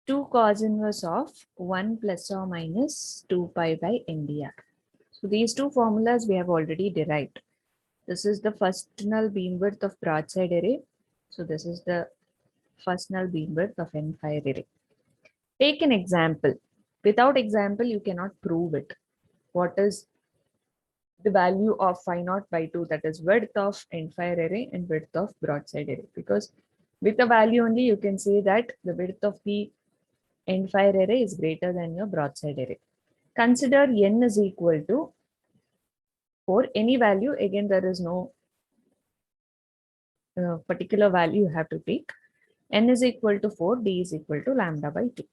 2 cos inverse of 1 plus or minus 2 pi by NdR. So these two formulas we have already derived. This is the first null beam width of broadside array. So this is the first null beam width of end fire array. Take an example. Without example, you cannot prove it. What is the value of phi naught by 2, that is width of end fire array and width of broadside array? Because with the value only you can say that the width of the end fire array is greater than your broadside array. Consider n is equal to 4. Any value, again there is no particular value you have to take. N is equal to 4, d is equal to lambda by 2.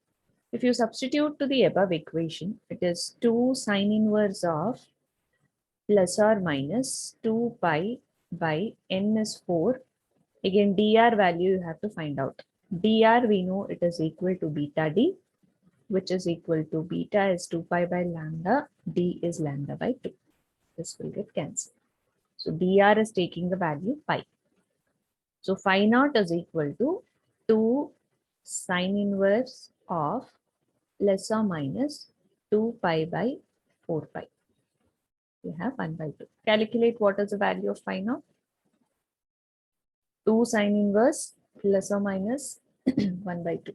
If you substitute to the above equation, it is 2 sine inverse of plus or minus 2 pi by n is 4. Again, dr value you have to find out. Dr we know it is equal to beta d, which is equal to beta is 2 pi by lambda, d is lambda by 2. This will get cancelled. So dr is taking the value pi. So phi naught is equal to 2 sine inverse of plus or minus 2 pi by 4 pi. You have 1 by 2. Calculate what is the value of phi naught. 2 sine inverse plus or minus 1 by 2.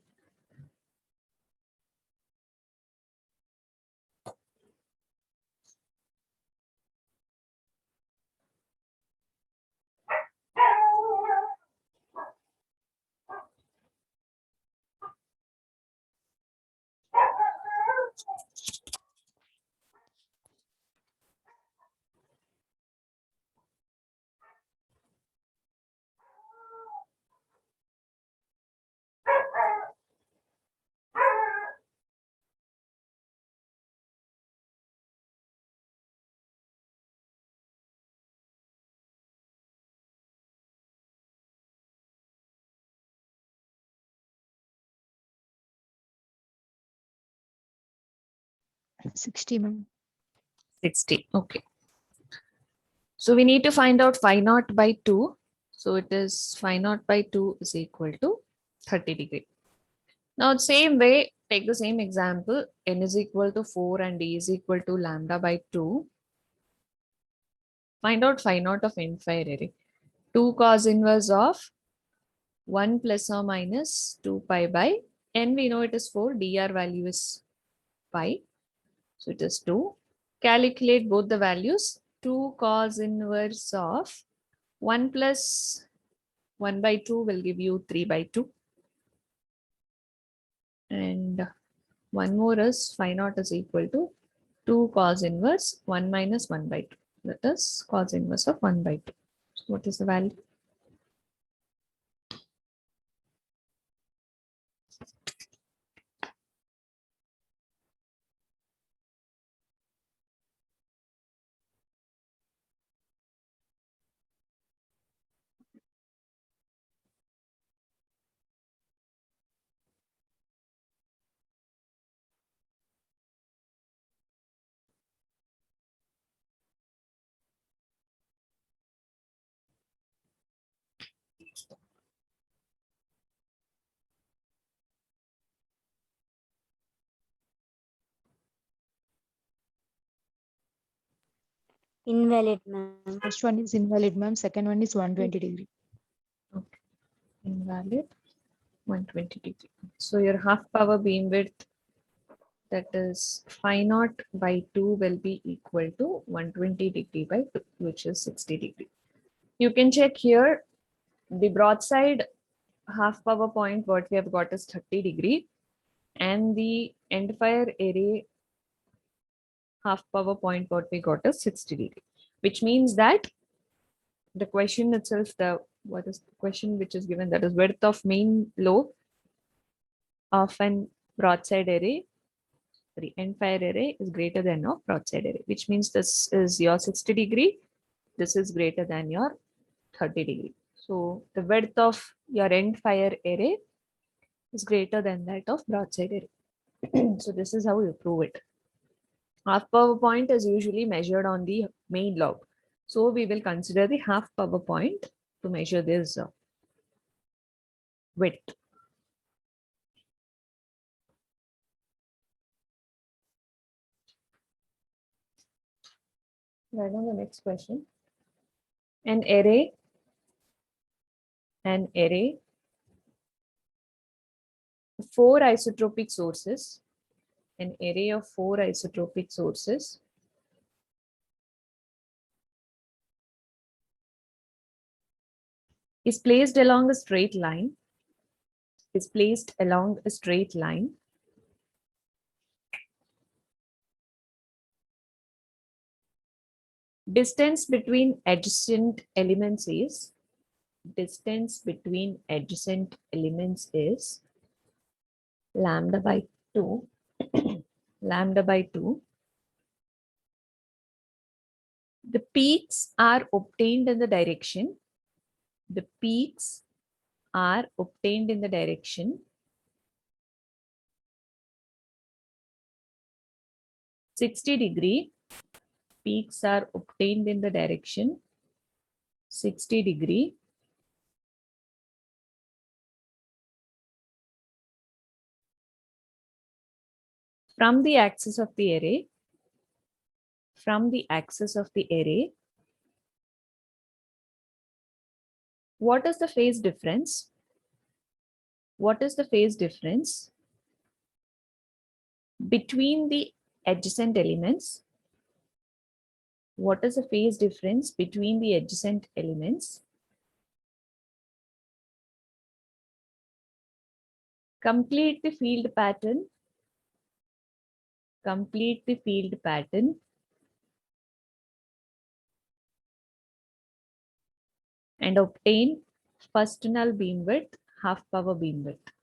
Sixty, ma'am. 60. Okay. So we need to find out phi naught by 2. So it is phi naught by 2 is equal to 30 degree. Now same way, take the same example. N is equal to 4 and D is equal to lambda by 2. Find out phi naught of end fire array. 2 cos inverse of 1 plus or minus 2 pi by n, we know it is 4, dr value is pi, so it is 2. Calculate both the values. 2 cos inverse of 1 plus 1 by 2 will give you 3 by 2, and one more is phi naught is equal to 2 cos inverse 1 minus 1 by 2, that is cos inverse of 1 by 2. So what is the value? Invalid, ma'am. First one is invalid, ma'am. Second one is 120 degree. Okay, invalid 120 degree. So your half power beam width, that is phi naught by 2, will be equal to 120 degree by 2, which is 60 degree. You can check here the broadside half power point, what we have got is 30 degree, and the end fire array half power point, what we got is 60 degree, which means that the question itself, the what is the question which is given, that is width of main lobe of an broadside array, the end fire array is greater than of broadside array, which means this is your 60 degree, this is greater than your 30 degree. So the width of your end fire array is greater than that of broadside array. So this is how you prove it. Half power point is usually measured on the main lobe. So we will consider the half power point to measure this width. Right on the next question. An array of 4 isotropic sources, an array of 4 isotropic sources is placed along a straight line, Distance between adjacent elements is lambda by 2 lambda by 2. The peaks are obtained in the direction 60°. Peaks are obtained in the direction 60° from the axis of the array. What is the phase difference? Between the adjacent elements? What is the phase difference between the adjacent elements? Complete the field pattern. And obtain first null beam width, half power beam width.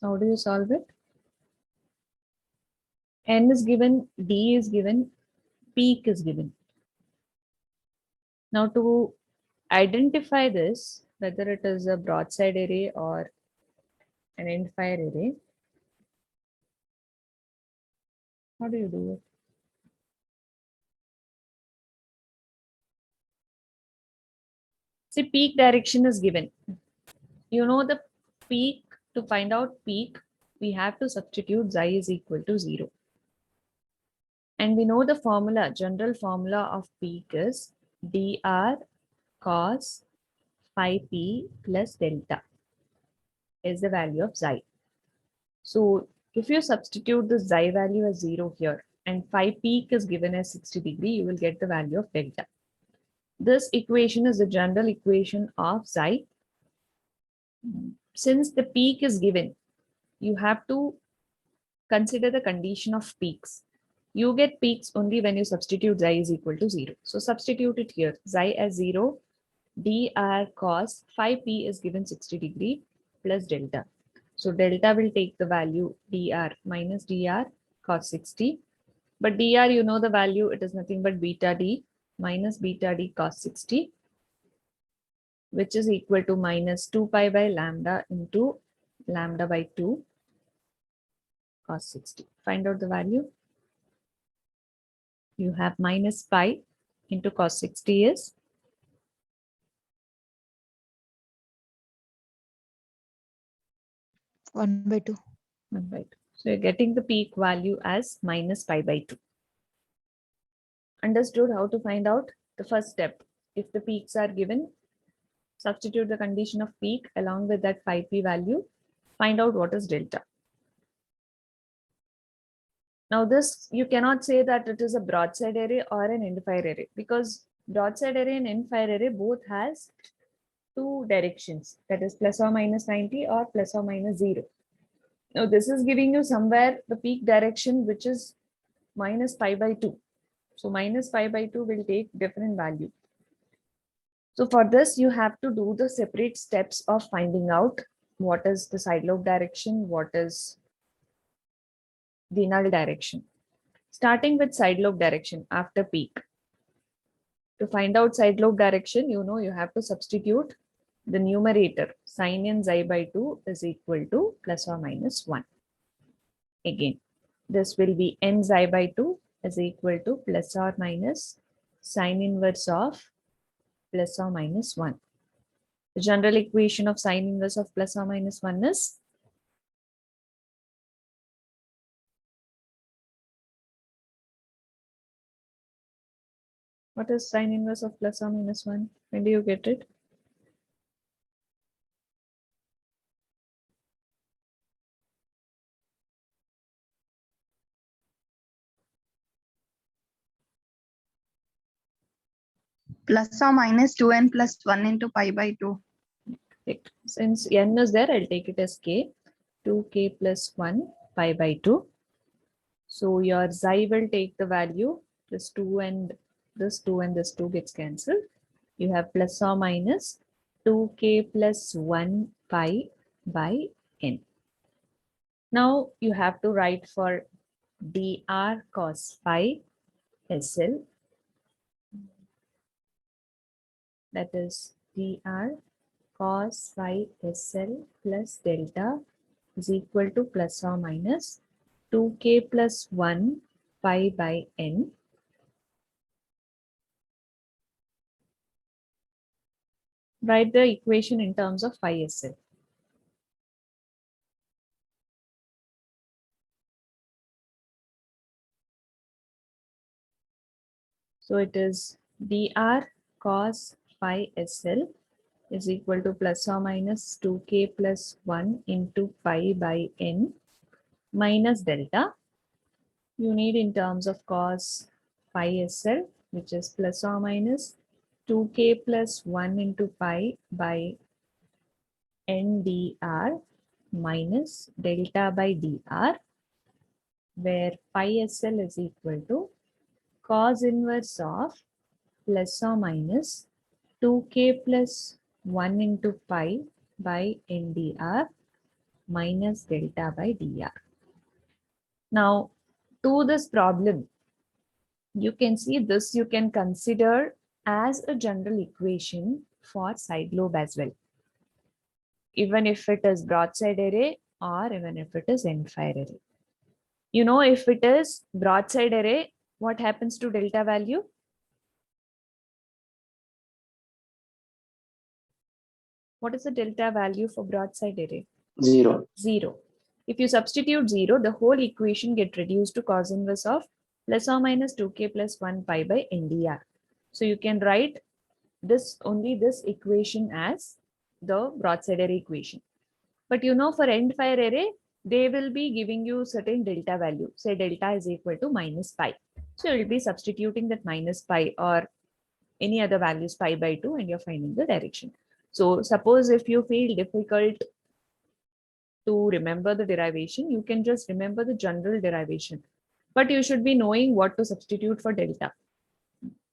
How do you solve it? N is given, D is given, peak is given. Now to identify this, whether it is a broadside array or an end fire array, how do you do it? See, peak direction is given. You know the peak, to find out peak, we have to substitute xi is equal to 0. And we know the formula, general formula of peak is dr cos phi p plus delta is the value of xi. So if you substitute the xi value as 0 here and phi peak is given as 60°, you will get the value of delta. This equation is the general equation of xi. Since the peak is given, you have to consider the condition of peaks. You get peaks only when you substitute xi is equal to 0. So substitute it here. Xi as 0, dr cos phi p is given 60° plus delta. So delta will take the value dr minus dr cos 60. But dr, you know the value, it is nothing but beta d minus beta d cos 60, which is equal to minus 2 pi by lambda into lambda by 2 cos 60. Find out the value. You have minus pi into cos 60 is 1/2. 1/2. So you're getting the peak value as minus pi by 2. Understood how to find out? The first step, if the peaks are given, substitute the condition of peak along with that phi p value, find out what is delta. Now this, you cannot say that it is a broadside array or an end fire array, because broadside array and end fire array both has two directions, that is plus or minus 90 or plus or minus 0. Now this is giving you somewhere the peak direction which is minus pi by 2. So minus pi by 2 will take different value. So for this, you have to do the separate steps of finding out what is the side lobe direction, what is the null direction. Starting with side lobe direction after peak. To find out side lobe direction, you know you have to substitute the numerator. Sin n xi by 2 is equal to plus or minus 1. Again, this will be n xi by 2 is equal to plus or minus sin inverse of plus or minus 1. The general equation of sine inverse of plus or minus 1 is what is sine inverse of plus or minus 1? When do you get it? Plus or minus 2n plus 1 into pi by 2. Correct. Since n is there, I'll take it as k. 2k plus 1 pi by 2. So your xi will take the value, this 2 and this 2 and this 2 gets cancelled. You have plus or minus 2k plus 1 pi by n. Now you have to write for dr cos phi SL, that is dr cos phi SL plus delta is equal to plus or minus 2k plus 1 pi by n. Write the equation in terms of phi SL. So it is dr cos phi SL is equal to plus or minus 2k plus 1 into pi by n minus delta. You need in terms of cos phi SL, which is plus or minus 2k plus 1 into pi by n dr minus delta by dr, where pi SL is equal to cos inverse of plus or minus 2k plus 1 into pi by n dr minus delta by dr. Now, to this problem, you can see this you can consider as a general equation for side lobe as well, even if it is broadside array or even if it is end fire array. You know, if it is broadside array, what happens to delta value? What is the delta value for broadside array? 0. 0. If you substitute 0, the whole equation get reduced to cos inverse of plus or minus 2k plus 1 pi by ndr. So you can write this only this equation as the broadside array equation. But you know, for end fire array, they will be giving you certain delta value. Say delta is equal to minus pi. So you'll be substituting that minus pi or any other values pi by 2 and you're finding the direction. So suppose if you feel difficult to remember the derivation, you can just remember the general derivation. But you should be knowing what to substitute for delta.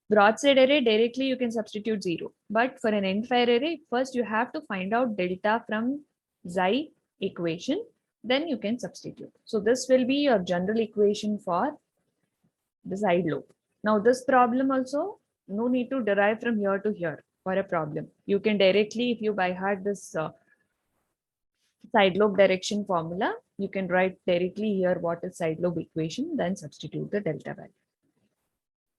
Broadside array, directly you can substitute 0. But for an end fire array, first you have to find out delta from xi equation, then you can substitute. So this will be your general equation for the side lobe. Now this problem also, no need to derive from here to here for a problem. You can directly, if you by heart this side lobe direction formula, you can write directly here what is side lobe equation, then substitute the delta value.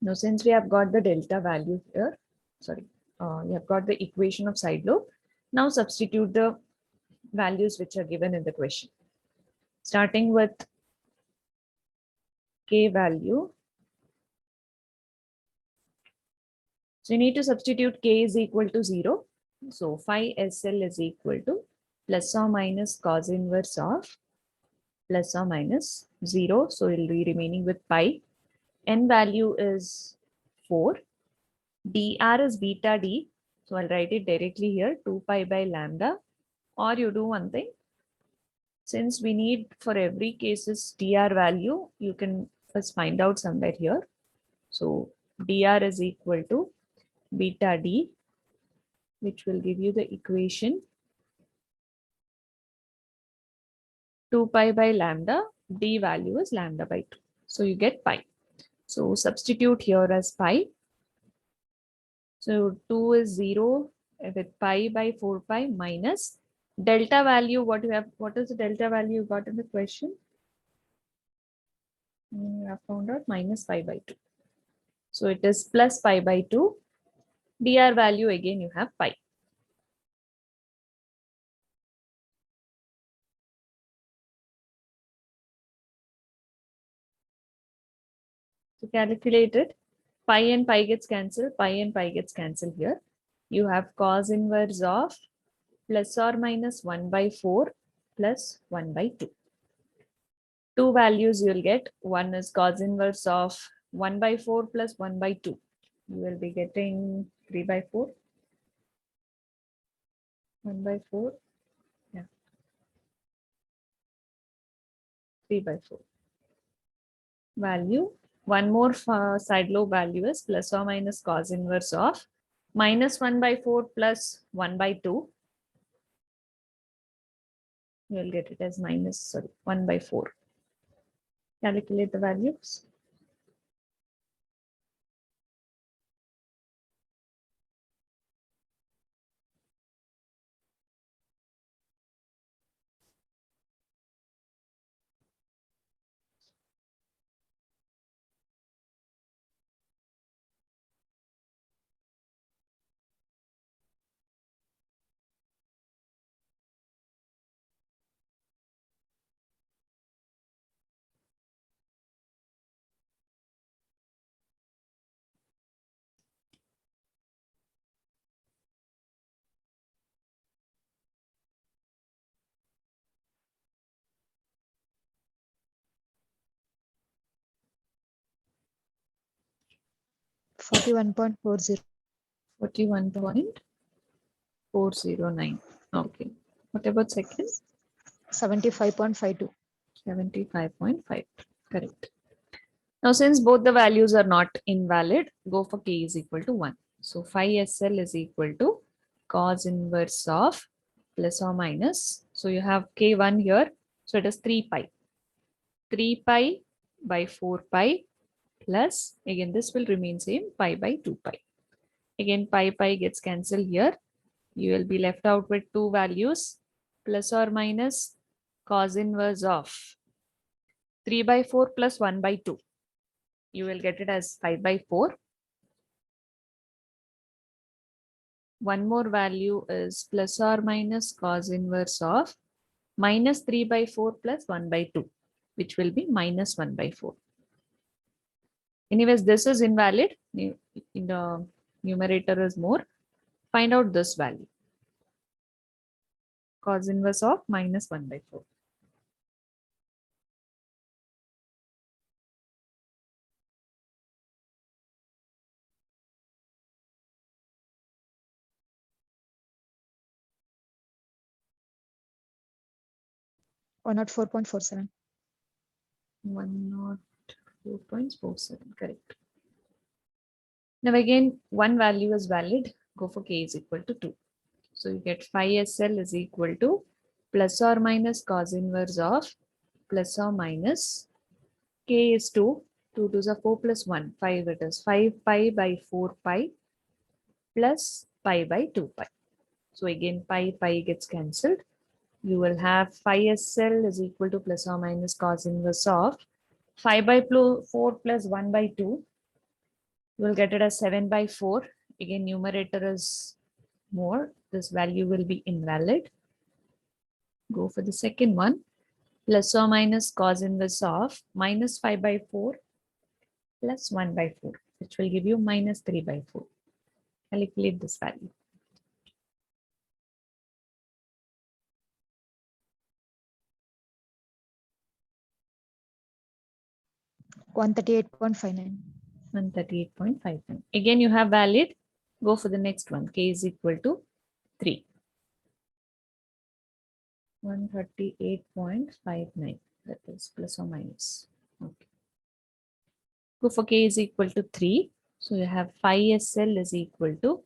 Now, since we have got the delta value here, you have got the equation of side lobe. Now substitute the values which are given in the question. Starting with k value. So you need to substitute k is equal to 0. So phi SL is equal to plus or minus cos inverse of plus or minus 0. So it will be remaining with pi. N value is 4. dr is beta d. So I'll write it directly here, 2 pi by lambda. Or you do one thing. Since we need for every cases dr value, you can first find out somewhere here. So dr is equal to beta d, which will give you the equation 2 pi by lambda, d value is lambda by 2. So you get pi. So substitute here as pi. So 2 is 0 with pi by 4 pi minus delta value. What you have? What is the delta value you got in the question? You have found out minus pi by 2. So it is plus pi by 2. dr value again you have pi. So calculate it. Pi and pi gets cancelled. Pi and pi gets cancelled here. You have cos inverse of plus or minus 1 by 4 plus 1 by 2. Two values you'll get. One is cos inverse of 1 by 4 plus 1 by 2. You will be getting 3 by 4. 1 by 4. Yeah. 3 by 4. Value. One more side lobe value is plus or minus cos inverse of minus 1 by 4 plus 1 by 2. You will get it as 1 by 4. Calculate the values. $41.40. 41.409. Okay. What about second? 75.52. 75.5. Correct. Now, since both the values are not invalid, go for k is equal to 1. So, phi SL is equal to cos inverse of plus or minus. So, you have k1 here. So, it is 3 pi. 3 pi by 4 pi plus, again, this will remain same, pi by 2 pi. Again, pi gets cancelled here. You will be left out with two values, plus or minus cos inverse of 3 by 4 plus 1 by 2. You will get it as 5 by 4. One more value is plus or minus cos inverse of minus 3 by 4 plus 1 by 2, which will be minus 1 by 4. Anyways, this is invalid. In the numerator is more. Find out this value. Cos inverse of minus 1 by 4. Or not 4.47. 104.47. Correct. Now again, one value is valid. Go for k is equal to 2. So you get phi SL is equal to plus or minus cos inverse of plus or minus k is 2. 2 to the 4 plus 1. 5 it is 5 pi by 4 pi plus pi by 2 pi. So again pi gets cancelled. You will have phi SL is equal to plus or minus cos inverse of 5 by 4 plus 1 by 2. You will get it as 7 by 4. Again, numerator is more. This value will be invalid. Go for the second one. Plus or minus cos inverse of minus 5 by 4 plus 1 by 4, which will give you minus 3 by 4. Calculate this value. $138.59. 138.59. Again, you have valid. Go for the next one. K is equal to 3. 138.59. That is plus or minus. Okay. Go for k is equal to 3. So you have phi SL is equal to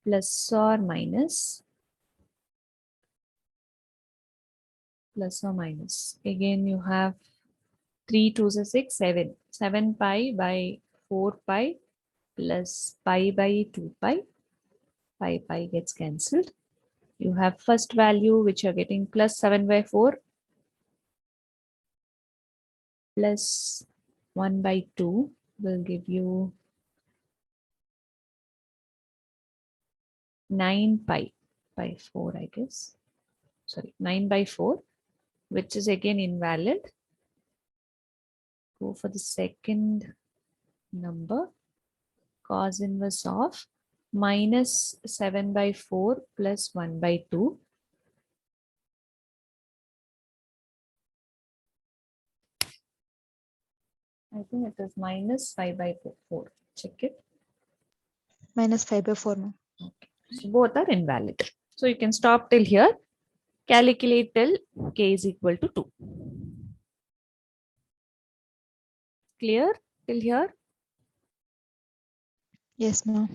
plus or minus. Again, you have 3 2 is 6, 7. 7 pi by 4 pi plus pi by 2 pi. Pi gets cancelled. You have first value which you're getting plus 7 by 4 plus 1 by 2 will give you 9 pi by 4, I guess. Sorry, 9 by 4, which is again invalid. Go for the second number cos inverse of minus 7 by 4 plus 1 by 2. I think it is minus 5 by 4. Check it. Minus 5 by 4, ma'am. Okay. So both are invalid. So you can stop till here. Calculate till k is equal to 2. Clear till here? Yes, ma'am.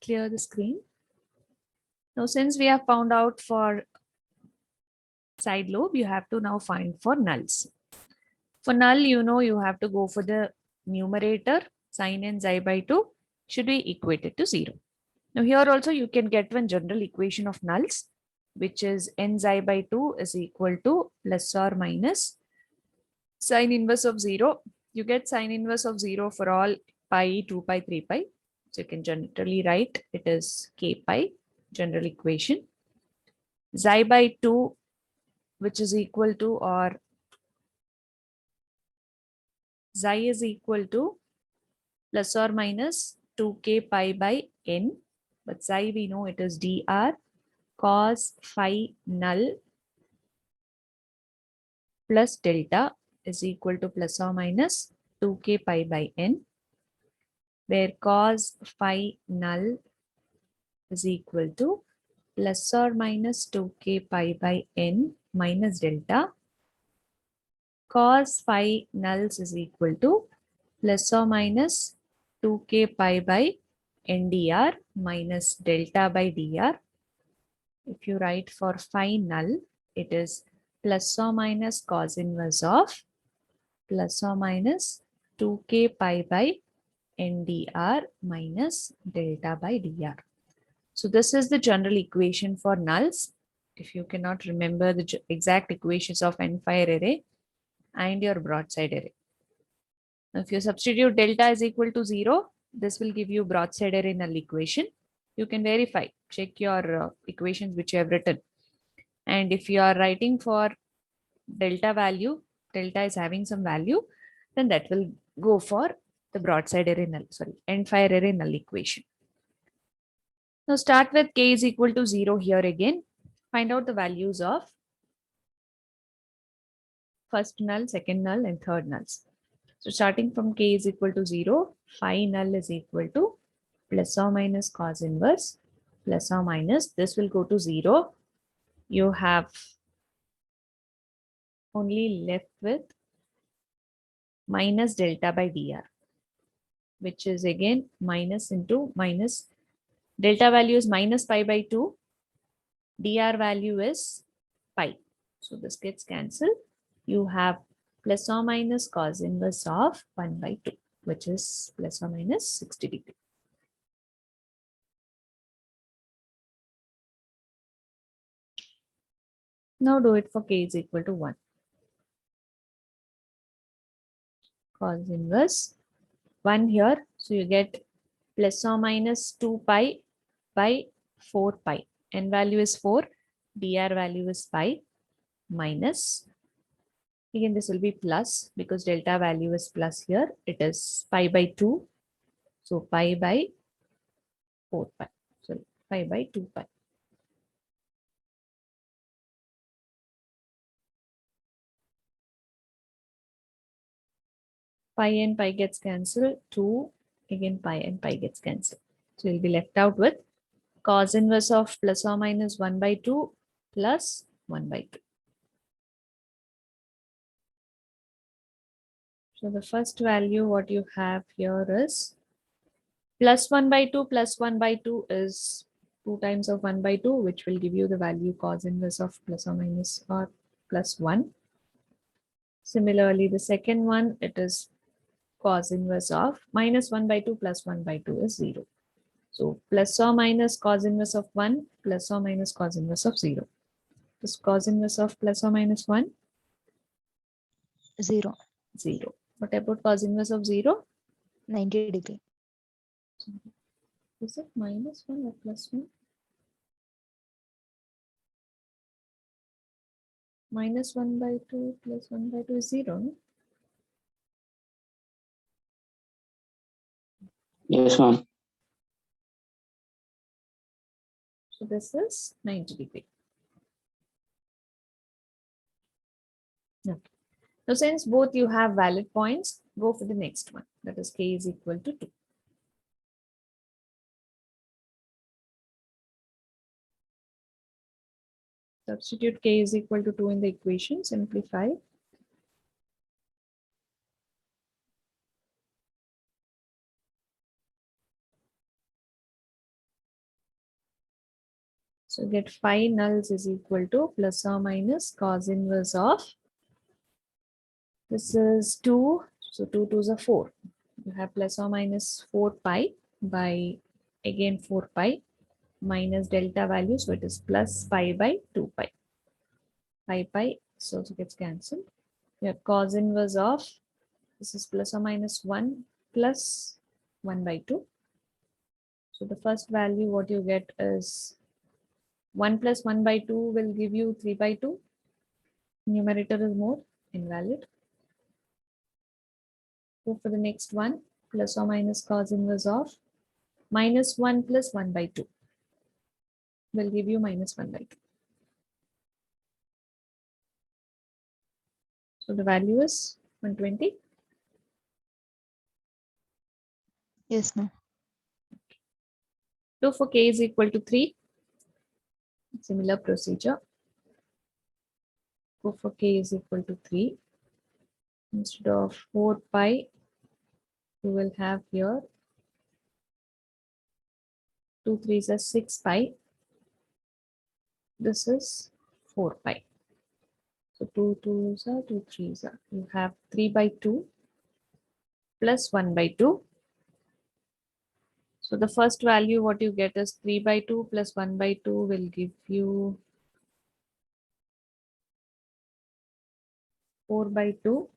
Clear the screen. Now, since we have found out for side lobe, you have to now find for nulls. For null, you have to go for the numerator, sin n xi by 2 should be equated to 0. Now, here also you can get one general equation of nulls, which is n xi by 2 is equal to plus or minus sin inverse of 0. You get sin inverse of 0 for all pi, 2 pi, 3 pi. So you can generally write it is k pi, general equation. Xi by 2, which is equal to, or xi is equal to plus or minus 2k pi by n. But xi we know it is dr cos phi null plus delta is equal to plus or minus 2k pi by n, where cos phi null is equal to plus or minus 2k pi by n minus delta. Cos phi nulls is equal to plus or minus 2k pi by n dr minus delta by dr. If you write for phi null, it is plus or minus cos inverse of plus or minus 2k pi by n dr minus delta by dr. So this is the general equation for nulls. If you cannot remember the exact equations of end-fire array and your broadside array. Now, if you substitute delta is equal to 0, this will give you broadside array null equation. You can verify, check your equations which you have written. And if you are writing for delta value, delta is having some value, then that will go for the broadside array null, end-fire array null equation. Now start with k is equal to 0 here again. Find out the values of first null, second null, and third nulls. So starting from k is equal to 0, phi null is equal to plus or minus cos inverse, plus or minus, this will go to 0. You have only left with minus delta by dr, which is again minus into minus. Delta value is minus pi by 2. Dr value is pi. So this gets cancelled. You have plus or minus cos inverse of 1 by 2, which is plus or minus 60 degree. Now do it for k is equal to 1. Cos inverse 1 here. So you get plus or minus 2 pi by 4 pi. N value is 4. Dr value is pi minus. Again, this will be plus because delta value is plus here. It is pi by 2. So pi by 4 pi. Sorry, pi by 2 pi. Pi and pi gets cancelled. 2. Again, pi and pi gets cancelled. So you'll be left out with cos inverse of plus or minus 1 by 2 plus 1 by 2. So the first value what you have here is plus 1 by 2 plus 1 by 2 is 2 times of 1 by 2, which will give you the value cos inverse of plus or minus or plus 1. Similarly, the second one, it is cos inverse of minus 1 by 2 plus 1 by 2 is 0. So plus or minus cos inverse of 1 plus or minus cos inverse of 0. This cos inverse of plus or minus 1? 0. 0. What about cos inverse of 0? 90 degree. Is it minus 1 or plus 1? Minus 1 by 2 plus 1 by 2 is 0. No? Yes, ma'am. So this is 90 degree. Okay. So since both you have valid points, go for the next one. That is k is equal to 2. Substitute k is equal to 2 in the equation, simplify. So get 5 nulls is equal to plus or minus cos inverse of, this is 2, so 2 2s are 4. You have plus or minus 4 pi by, again 4 pi minus delta value, so it is plus pi by 2 pi. Pi, so it gets cancelled. You have cos inverse of, this is plus or minus 1 plus 1 by 2. So the first value what you get is 1 plus 1 by 2 will give you 3 by 2. Numerator is more, invalid. Go for the next one, plus or minus cos inverse of minus 1 plus 1 by 2 will give you minus 1 by 2. So the value is 120. Yes, ma'am. 2 for k is equal to 3. Similar procedure. Go for k is equal to 3. Instead of 4 pi, you will have here 2 3s are 6 pi. This is 4 pi. So 2 2s are 2 3s are. You have 3 by 2 plus 1 by 2. So the first value what you get is 3 by 2 plus 1 by 2 will give you 4 by 2,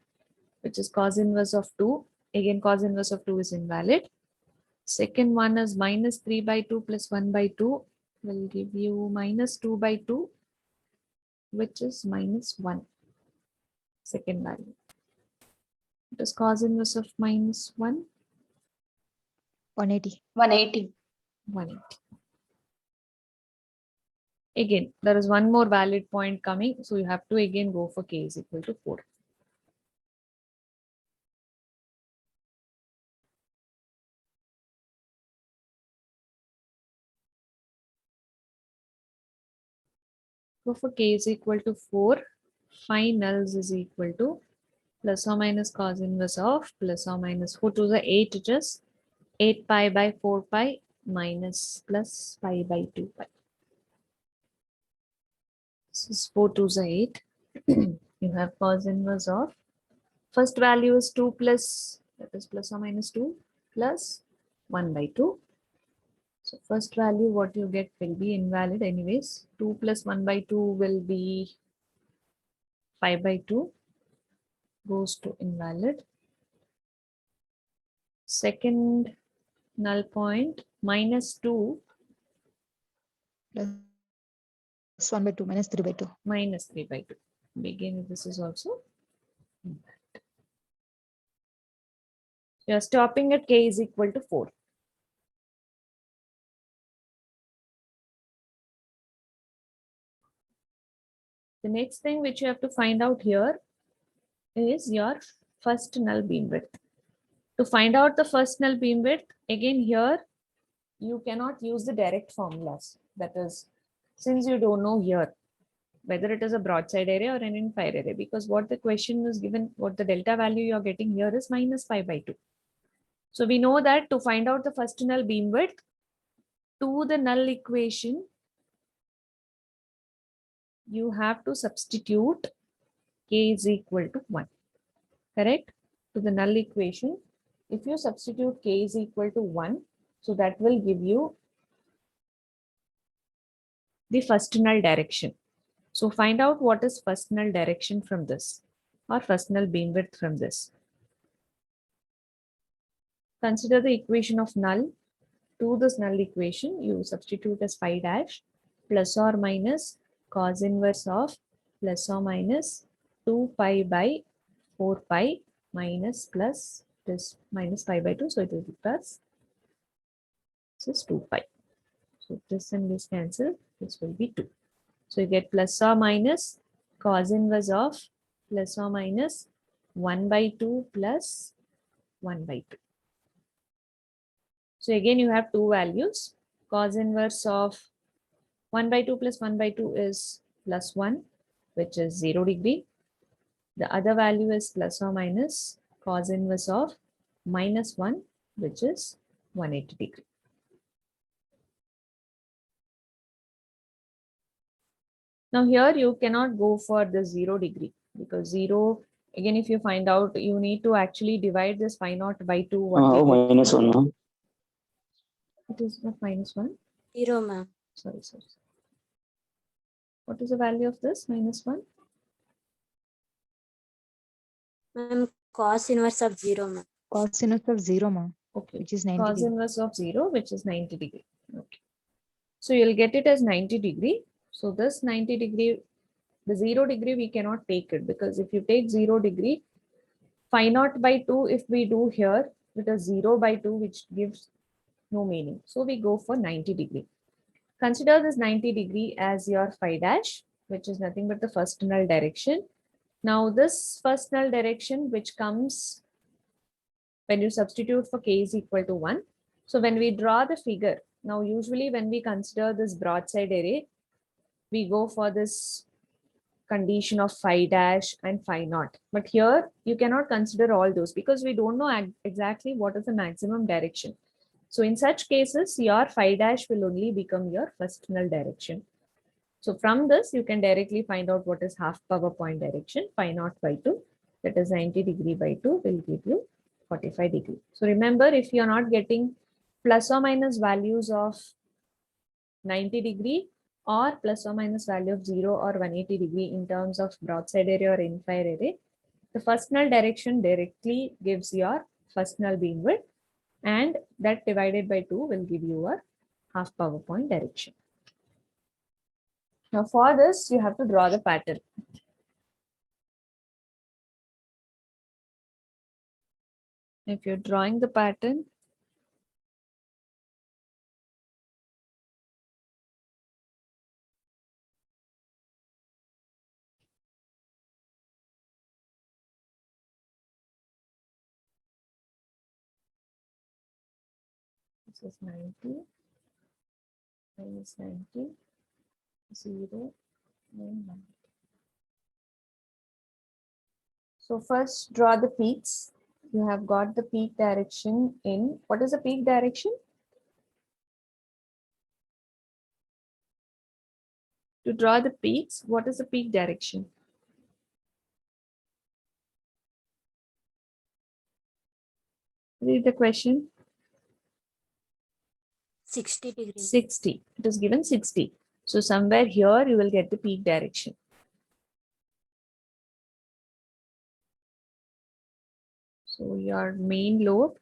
which is cos inverse of 2. Again, cos inverse of 2 is invalid. Second one is minus 3 by 2 plus 1 by 2 will give you minus 2 by 2, which is minus 1. Second value. It is cos inverse of minus 1, 180. 180. 180. Again, there is one more valid point coming. So you have to again go for k is equal to 4. Go for k is equal to 4. 5 nulls is equal to plus or minus cos inverse of plus or minus 4 to the 8, it is 8 pi by 4 pi minus plus pi by 2 pi. This is 4 to the 8. You have cos inverse of, first value is 2 plus, that is plus or minus 2 plus 1 by 2. So first value what you get will be invalid anyways. 2 plus 1 by 2 will be 5 by 2, goes to invalid. Second null point minus 2 Plus 1 by 2 minus 3 by 2. minus 3 by 2. Again, this is also invalid. You are stopping at k is equal to 4. The next thing which you have to find out here is your first null beam width. To find out the first null beam width, again here, you cannot use the direct formulas. That is, since you don't know here, whether it is a broadside area or an end-fire area, because what the question is given, what the delta value you're getting here is minus pi by 2. So we know that to find out the first null beam width, to the null equation, you have to substitute k is equal to 1. Correct? To the null equation, if you substitute k is equal to 1, so that will give you the first null direction. So find out what is first null direction from this, or first null beam width from this. Consider the equation of null. To this null equation, you substitute as phi dash plus or minus cos inverse of plus or minus 2 pi by 4 pi minus plus this minus pi by 2. So it will be plus This is 2 pi. So this and this cancel. This will be 2. So you get plus or minus cos inverse of plus or minus 1 by 2 plus 1 by 2. So again, you have two values. Cos inverse of 1 by 2 plus 1 by 2 is plus 1, which is 0 degree. The other value is plus or minus cos inverse of minus 1, which is 180 degree. Now here you cannot go for the 0 degree because 0, again, if you find out, you need to actually divide this phi naught by 2. What we get. minus 1, ma'am. It is not minus 1. 0, ma'am. Sorry. What is the value of this minus 1? Ma'am, cos inverse of 0, ma'am. Cos inverse of 0, ma'am, Okay. which is 90 Cos degree. inverse of 0, which is 90 degree. Okay. So you'll get it as 90 degree. So this 90 degree, the 0 degree, we cannot take it because if you take 0 degree, phi naught by 2, if we do here, it is 0 by 2, which gives no meaning. So we go for 90 degree. Consider this 90 degree as your phi dash, which is nothing but the first null direction. Now this first null direction, which comes when you substitute for k is equal to 1. So when we draw the figure, now usually when we consider this broadside array, we go for this condition of phi dash and phi naught. But here you cannot consider all those because we don't know exactly what is the maximum direction. So in such cases, your phi dash will only become your first null direction. So from this, you can directly find out what is half power point direction. Phi naught by 2, that is 90 degree by 2 will give you 45 degree. So remember, if you are not getting plus or minus values of 90 degree or plus or minus value of 0 or 180 degree in terms of broadside array or infrared array, the first null direction directly gives your first null beamwidth, and that divided by 2 will give you a half power point direction. Now for this, you have to draw the pattern. If you're drawing the pattern, this is 90, minus 90, 0, and 1. So first draw the peaks. You have got the peak direction in, what is the peak direction? To draw the peaks, what is the peak direction? Read the question. 60 degree. 60. It is given 60. So somewhere here you will get the peak direction. So your main lobe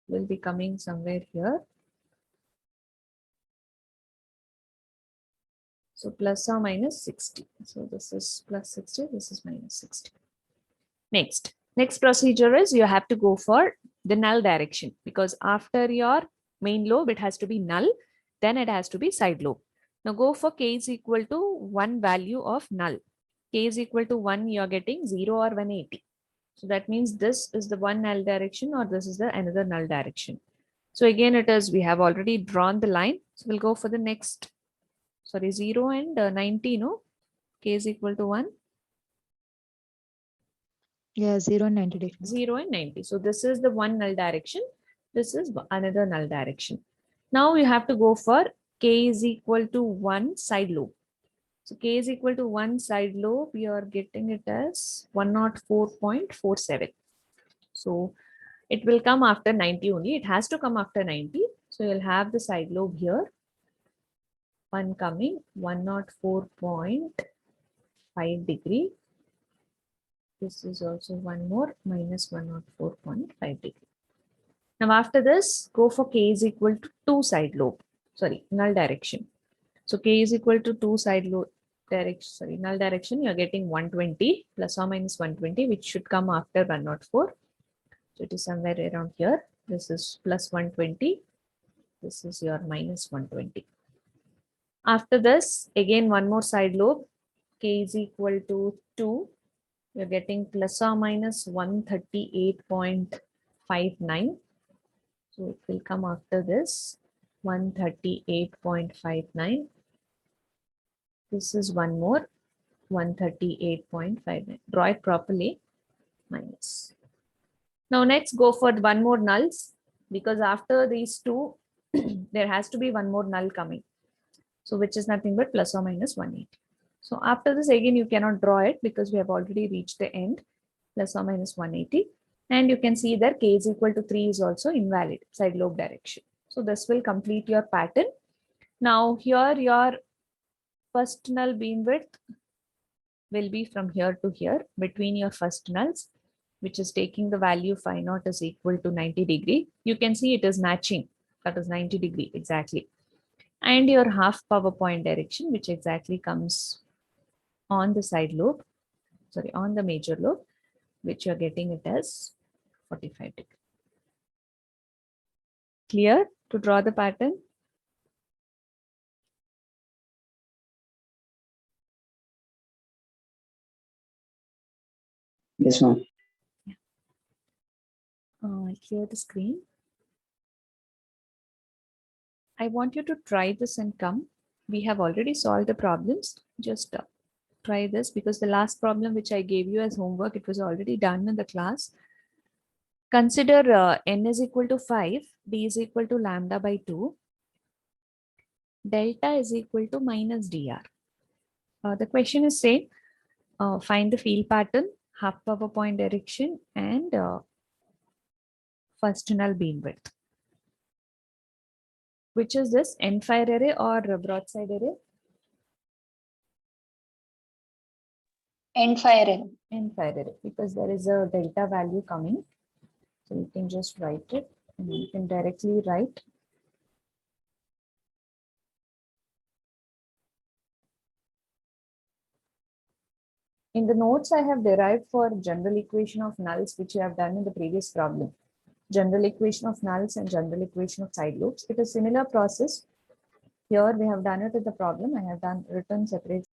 will be coming somewhere here. So plus or minus 60. So this is plus 60, this is minus 60. Next procedure is you have to go for the null direction because after your main lobe, it has to be null, then it has to be side lobe. Now go for k is equal to 1 value of null. K is equal to 1, you're getting 0 or 180. So that means this is the one null direction or this is the another null direction. So again, it is, we have already drawn the line. So we'll go for the next, 0 and 90, no? K is equal to 1. Yeah, 0 and 90 degree. 0 and 90. So this is the one null direction. This is another null direction. Now you have to go for k is equal to 1 side lobe. So k is equal to 1 side lobe. You are getting it as 104.47. So it will come after 90 only. It has to come after 90. So you'll have the side lobe here. One coming 104.5 degree. This is also one more minus 104.5 degree. Now after this, go for k is equal to 2 side lobe. Sorry, null direction. So k is equal to 2 side lobe direction. Null direction. You're getting 120 plus or minus 120, which should come after 104. So it is somewhere around here. This is plus 120. This is your minus 120. After this, again, one more side lobe, k is equal to 2. You're getting plus or minus 138.59. So it will come after this, 138.59. This is one more, 138.59. Draw it properly, minus. Now next go for one more nulls, because after these two, there has to be one more null coming. So which is nothing but plus or minus 180. So after this, again, you cannot draw it because we have already reached the end, plus or minus 180. And you can see that k is equal to 3 is also invalid, side lobe direction. So this will complete your pattern. Now here your first null beam width will be from here to here between your first nulls, which is taking the value phi naught is equal to 90 degree. You can see it is matching, that is 90 degree exactly. And your half power point direction, which exactly comes on the side lobe, sorry, on the major lobe, which you're getting it as 45 degree. Clear to draw the pattern? Yes, ma'am. I'll clear the screen. I want you to try this and come. We have already solved the problems. Just try this, because the last problem which I gave you as homework, it was already done in the class. Consider n is equal to 5, d is equal to lambda by 2, delta is equal to minus dr. The question is saying, find the field pattern, half power point direction, and first null beam width. Which is this, end fire array or broadside array? End fire array. End fire array, because there is a delta value coming. So you can just write it, and you can directly write in the notes I have derived for general equation of nulls, which you have done in the previous problem. General equation of nulls and general equation of side loops. It is similar process. Here we have done it in the problem. I have written separate